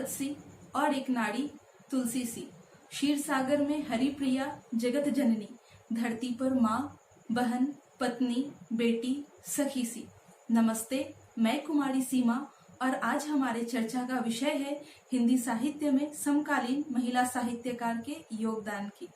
औरत सी और एक नारी तुलसी सी। क्षीर सागर में हरि प्रिया जगत जननी, धरती पर माँ, बहन, पत्नी, बेटी, सखी सी। नमस्ते, मैं कुमारी सीमा और आज हमारे चर्चा का विषय है हिंदी साहित्य में समकालीन महिला साहित्यकार के योगदान की।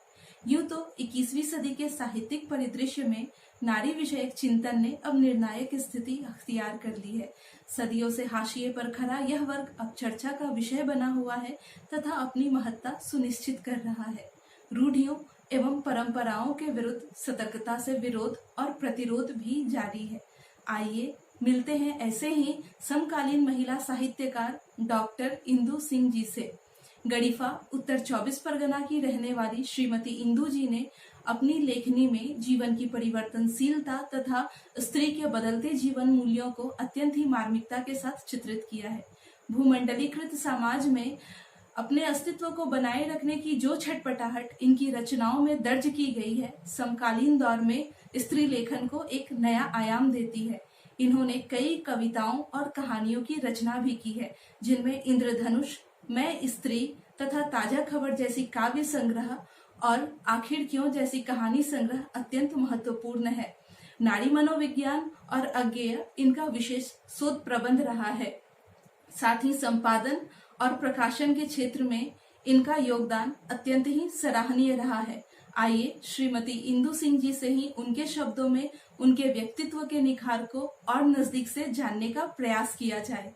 यूं तो 21वीं सदी के साहित्यिक परिदृश्य में नारी विषयक चिंतन ने अब निर्णायक स्थिति अख्तियार कर ली है। सदियों से हाशिए पर खड़ा यह वर्ग अब चर्चा का विषय बना हुआ है तथा अपनी महत्ता सुनिश्चित कर रहा है। रूढ़ियों एवं परंपराओं के विरुद्ध सतर्कता से विरोध और प्रतिरोध भी जारी है। आइए मिलते हैं ऐसे ही समकालीन महिला साहित्यकार डॉक्टर इंदु सिंह जी से। गड़ीफा उत्तर 24 परगना की रहने वाली श्रीमती इंदु जी ने अपनी लेखनी में जीवन की परिवर्तनशीलता तथा स्त्री के बदलते जीवन मूल्यों को अत्यंत ही मार्मिकता के साथ चित्रित किया है। भूमंडलीकृत समाज में अपने अस्तित्व को बनाए रखने की जो छटपटाहट इनकी रचनाओं में दर्ज की गई है, समकालीन दौर में स्त्री लेखन को एक नया आयाम देती है। इन्होंने कई कविताओं और कहानियों की रचना भी की है, जिनमें इंद्रधनुष, मैं स्त्री तथा ताजा खबर जैसी काव्य संग्रह और आखिर क्यों जैसी कहानी संग्रह अत्यंत महत्वपूर्ण है। नारी मनोविज्ञान और अज्ञेय इनका विशेष शोध प्रबंध रहा है। साथ ही संपादन और प्रकाशन के क्षेत्र में इनका योगदान अत्यंत ही सराहनीय रहा है। आइए श्रीमती इंदु सिंह जी से ही उनके शब्दों में उनके व्यक्तित्व के निखार को और नजदीक से जानने का प्रयास किया जाए।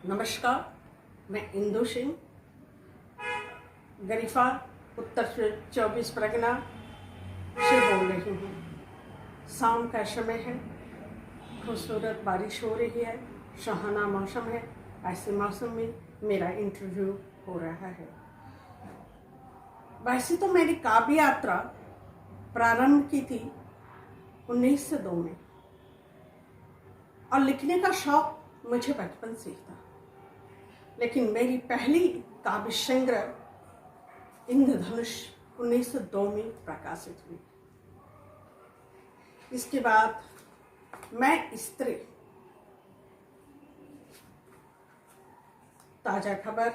नमस्कार, मैं इंदु सिंह गरीफा उत्तर 24 परगना से बोल रही हूँ। शाम का समय है, खूबसूरत बारिश हो रही है, सुहाना मौसम है। ऐसे मौसम में मेरा इंटरव्यू हो रहा है। वैसे तो मेरी काव्य यात्रा प्रारंभ की थी 1902 में और लिखने का शौक मुझे बचपन से था, लेकिन मेरी पहली काव्य संग्रह इंद्रधनुष 1902 में प्रकाशित हुई। इसके बाद मैं स्त्री, ताजा खबर,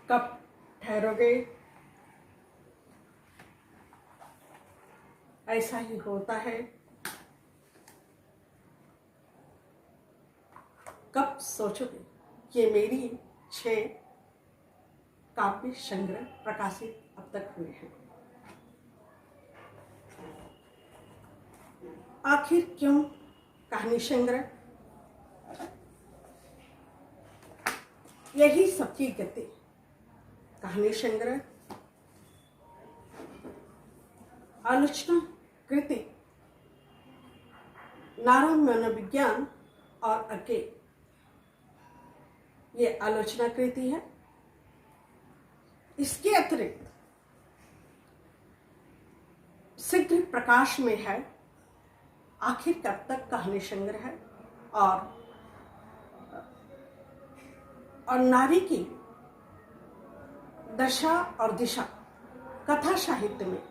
कब ठहरोगे, ऐसा ही होता है, कब सोचोगे, ये मेरी 6 काव्य संग्रह प्रकाशित अब तक हुए हैं। आखिर क्यों कहानी संग्रह, यही सबकी गति। कहानी संग्रह, आलोचना कृति, नारी मनोविज्ञान और अज्ञेय, ये आलोचना कृति है। इसके अतिरिक्त शीघ्र प्रकाश में है आखिर कब तक कहानी संग्रह है और नारी की दशा और दिशा। कथा साहित्य में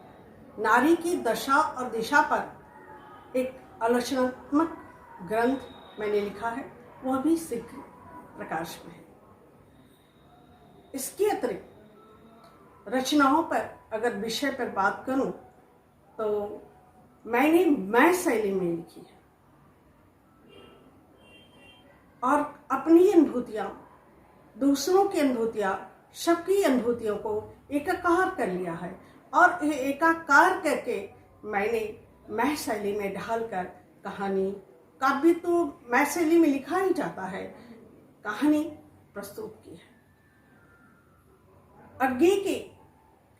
नारी की दशा और दिशा पर एक आलोचनात्मक ग्रंथ मैंने लिखा है, वह भी शीघ्र प्रकाश में है। इसके अतिरिक्त रचनाओं पर अगर विषय पर बात करूं तो मैंने मैं शैली में लिखी है और अपनी अनुभूतियां, दूसरों की अनुभूतियां, सबकी अनुभूतियों को एकाकार कर लिया है और एकाकार करके मैंने मैं शैली में ढालकर कहानी, काव्य तो मैं शैली में लिखा ही जाता है, कहानी प्रस्तुत की है। अज्ञेय के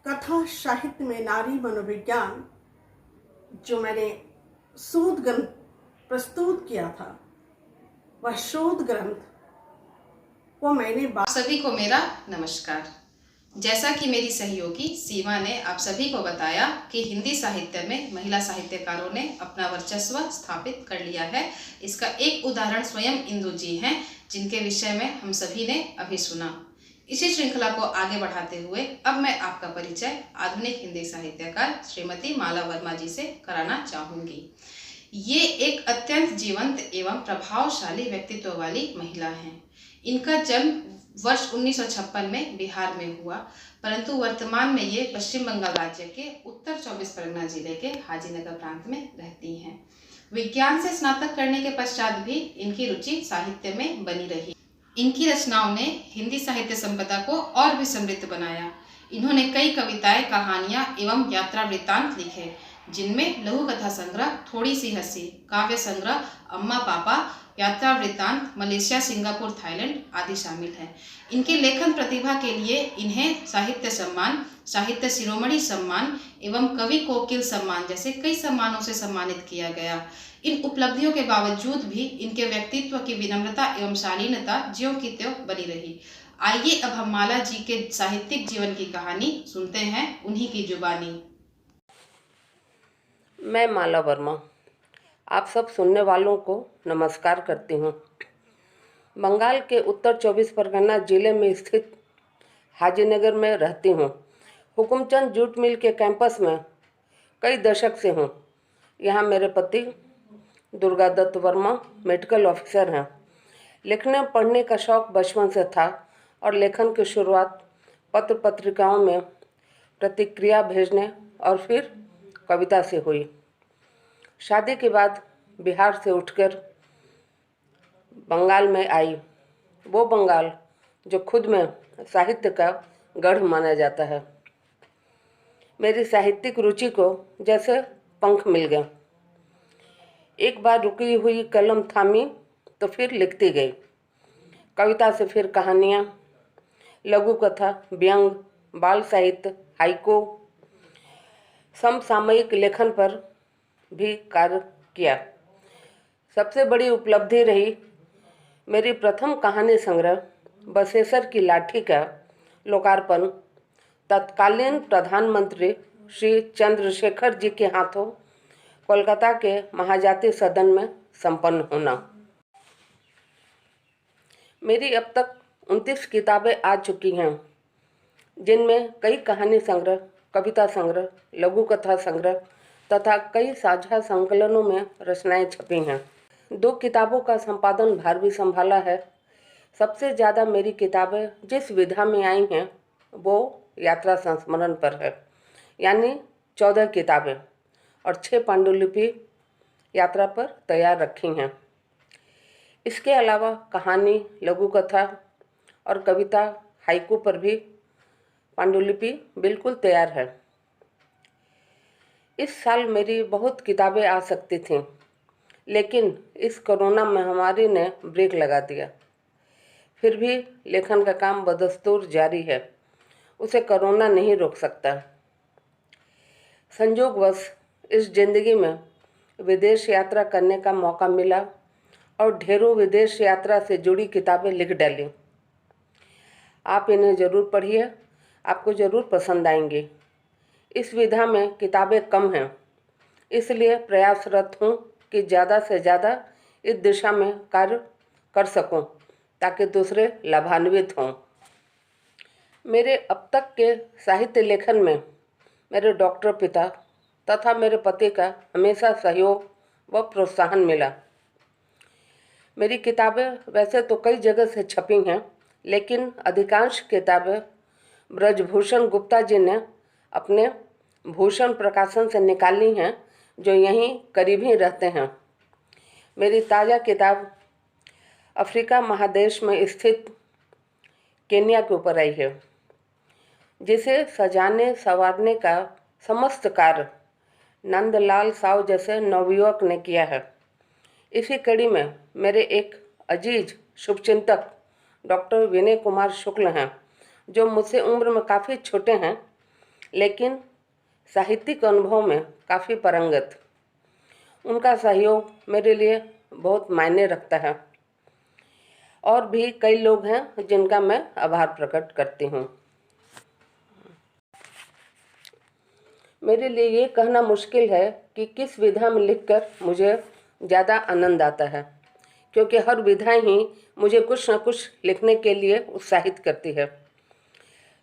कथा साहित्य में नारी मनोविज्ञान जो मैंने शोध ग्रंथ प्रस्तुत किया था, वह शोध ग्रंथ को मैंने सभी को मेरा नमस्कार। जैसा कि मेरी सहयोगी सीमा ने आप सभी को बताया कि हिंदी साहित्य में महिला साहित्यकारों ने अपना वर्चस्व स्थापित कर लिया है, इसका एक उदाहरण स्वयं इंदु जी हैं, जिनके विषय में हम सभी ने अभी सुना। इसी श्रृंखला को आगे बढ़ाते हुए अब मैं आपका परिचय आधुनिक हिंदी साहित्यकार श्रीमती माला वर्मा जी से कराना चाहूंगी। ये एक अत्यंत जीवंत एवं प्रभावशाली व्यक्तित्व वाली महिला हैं। इनका जन्म वर्ष 1956 में बिहार में हुआ, परंतु वर्तमान में ये पश्चिम बंगाल राज्य के उत्तर 24 परगना जिले के हाजीनगर प्रांत में रहती हैं। विज्ञान से स्नातक करने के पश्चात भी इनकी रुचि साहित्य में बनी रही। इनकी रचनाओं ने हिंदी साहित्य संपदा को और भी समृद्ध बनाया। इन्होंने कई कविताएं, कहानियां एवं यात्रा वृत्तांत लिखे, जिनमें लघु कथा संग्रह थोड़ी सी हंसी, काव्य संग्रह अम्मा पापा, यात्रा वृत्तांत मलेशिया, सिंगापुर, थाईलैंड आदि शामिल हैं। इनके लेखन प्रतिभा के लिए इन्हें साहित्य सम्मान, साहित्य शिरोमणि सम्मान एवं कवि कोकिल सम्मान जैसे कई सम्मानों से सम्मानित किया गया। इन उपलब्धियों के बावजूद भी इनके व्यक्तित्व की विनम्रता एवं शालीनता ज्यों की त्यों बनी रही। आइए अब हम माला जी के साहित्यिक जीवन की कहानी सुनते हैं उन्हीं की जुबानी। मैं माला वर्मा आप सब सुनने वालों को नमस्कार करती हूँ। बंगाल के उत्तर 24 परगना जिले में स्थित हाजीनगर में रहती हूँ। हुकुमचंद जूट मिल के कैंपस में कई दशक से हूँ। यहाँ मेरे पति दुर्गा दत्त वर्मा मेडिकल ऑफिसर हैं। लिखने पढ़ने का शौक़ बचपन से था और लेखन की शुरुआत पत्र पत्रिकाओं में प्रतिक्रिया भेजने और फिर कविता से हुई। शादी के बाद बिहार से उठकर बंगाल में आई, वो बंगाल जो खुद में साहित्य का गढ़ माना जाता है। मेरी साहित्यिक रुचि को जैसे पंख मिल गए। एक बार रुकी हुई कलम थामी तो फिर लिखती गई। कविता से फिर कहानियाँ, लघु कथा, व्यंग, बाल साहित्य, हाइको, समसामयिक लेखन पर भी कार्य किया। सबसे बड़ी उपलब्धि रही मेरी प्रथम कहानी संग्रह बसेसर की लाठी का लोकार्पण तत्कालीन प्रधानमंत्री श्री चंद्रशेखर जी के हाथों कोलकाता के महाजाति सदन में संपन्न होना। मेरी अब तक 29 किताबें आ चुकी हैं, जिनमें कई कहानी संग्रह, कविता संग्रह, लघु कथा संग्रह तथा कई साझा संकलनों में रचनाएं छपी हैं। 2 किताबों का संपादन भार भी संभाला है। सबसे ज़्यादा मेरी किताबें जिस विधा में आई हैं वो यात्रा संस्मरण पर है, यानी 14 किताबें और 6 पांडुलिपि यात्रा पर तैयार रखी हैं। इसके अलावा कहानी, लघु कथा और कविता, हाइकू पर भी पांडुलिपि बिल्कुल तैयार है। इस साल मेरी बहुत किताबें आ सकती थीं, लेकिन इस कोरोना महामारी ने ब्रेक लगा दिया। फिर भी लेखन का काम बदस्तूर जारी है, उसे कोरोना नहीं रोक सकता। संयोगवश इस जिंदगी में विदेश यात्रा करने का मौका मिला और ढेरों विदेश यात्रा से जुड़ी किताबें लिख डाली। आप इन्हें ज़रूर पढ़िए, आपको ज़रूर पसंद आएंगी। इस विधा में किताबें कम हैं, इसलिए प्रयासरत हूँ कि ज़्यादा से ज़्यादा इस दिशा में कार्य कर सकूँ ताकि दूसरे लाभान्वित हों। मेरे अब तक के साहित्य लेखन में मेरे डॉक्टर पिता तथा मेरे पति का हमेशा सहयोग व प्रोत्साहन मिला। मेरी किताबें वैसे तो कई जगह से छपी हैं, लेकिन अधिकांश किताबें ब्रजभूषण गुप्ता जी ने अपने भूषण प्रकाशन से निकाली हैं, जो यहीं करीब ही रहते हैं। मेरी ताज़ा किताब अफ्रीका महादेश में स्थित केन्या के ऊपर आई है, जिसे सजाने संवारने का समस्त कार्य नंदलाल साव जैसे नवयुवक ने किया है। इसी कड़ी में मेरे एक अजीज शुभचिंतक डॉक्टर विनय कुमार शुक्ल हैं, जो मुझसे उम्र में काफ़ी छोटे हैं, लेकिन साहित्यिक अनुभव में काफ़ी पारंगत। उनका सहयोग मेरे लिए बहुत मायने रखता है। और भी कई लोग हैं जिनका मैं आभार प्रकट करती हूँ। मेरे लिए ये कहना मुश्किल है कि किस विधा में लिखकर मुझे ज़्यादा आनंद आता है, क्योंकि हर विधा ही मुझे कुछ न कुछ लिखने के लिए उत्साहित करती है।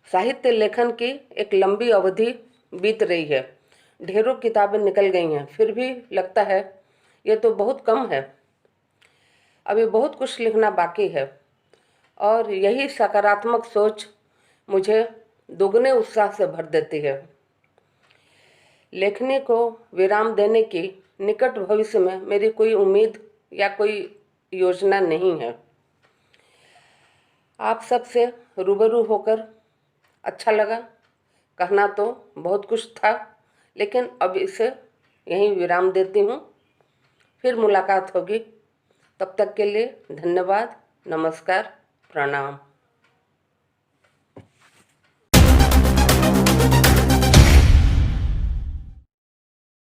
साहित्य लेखन की एक लंबी अवधि बीत रही है, ढेरों किताबें निकल गई हैं, फिर भी लगता है ये तो बहुत कम है, अभी बहुत कुछ लिखना बाकी है। और यही सकारात्मक सोच मुझे दोगुने उत्साह से भर देती है। लेखनी को विराम देने की निकट भविष्य में मेरी कोई उम्मीद या कोई योजना नहीं है। आप सबसे रूबरू होकर अच्छा लगा। कहना तो बहुत कुछ था, लेकिन अब इसे यहीं विराम देती हूँ। फिर मुलाकात होगी, तब तक के लिए धन्यवाद, नमस्कार, प्रणाम।